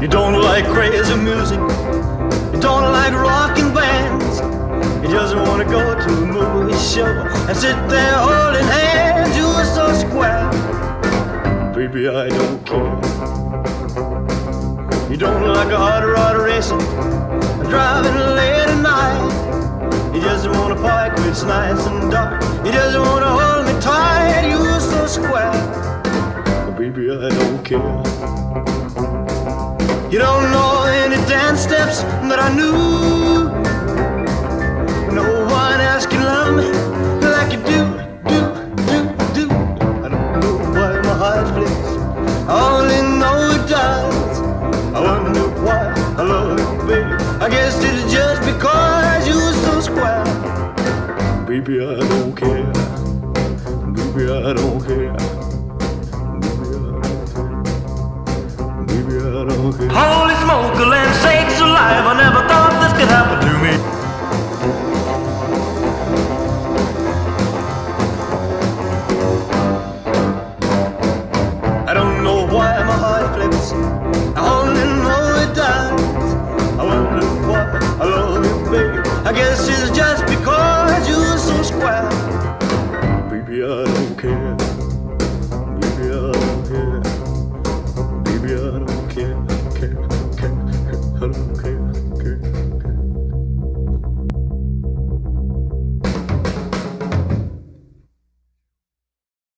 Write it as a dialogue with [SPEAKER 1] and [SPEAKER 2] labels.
[SPEAKER 1] You don't like crazy music, you don't like rockin' bands. You just wanna go to a movie show and sit there holding hands. You are so square, baby, I don't care. You don't like a hot rod racing, driving late at night. You just wanna park where it's nice and dark. You just wanna hold me tight. You are so square, baby, I don't care. You don't know any dance steps that I knew. No one else can love me like you do. I don't know why my heart flicks, I only know it does. I wonder why I love you, baby. I guess it's just because you're so square. Baby, I don't care. Baby, I don't care.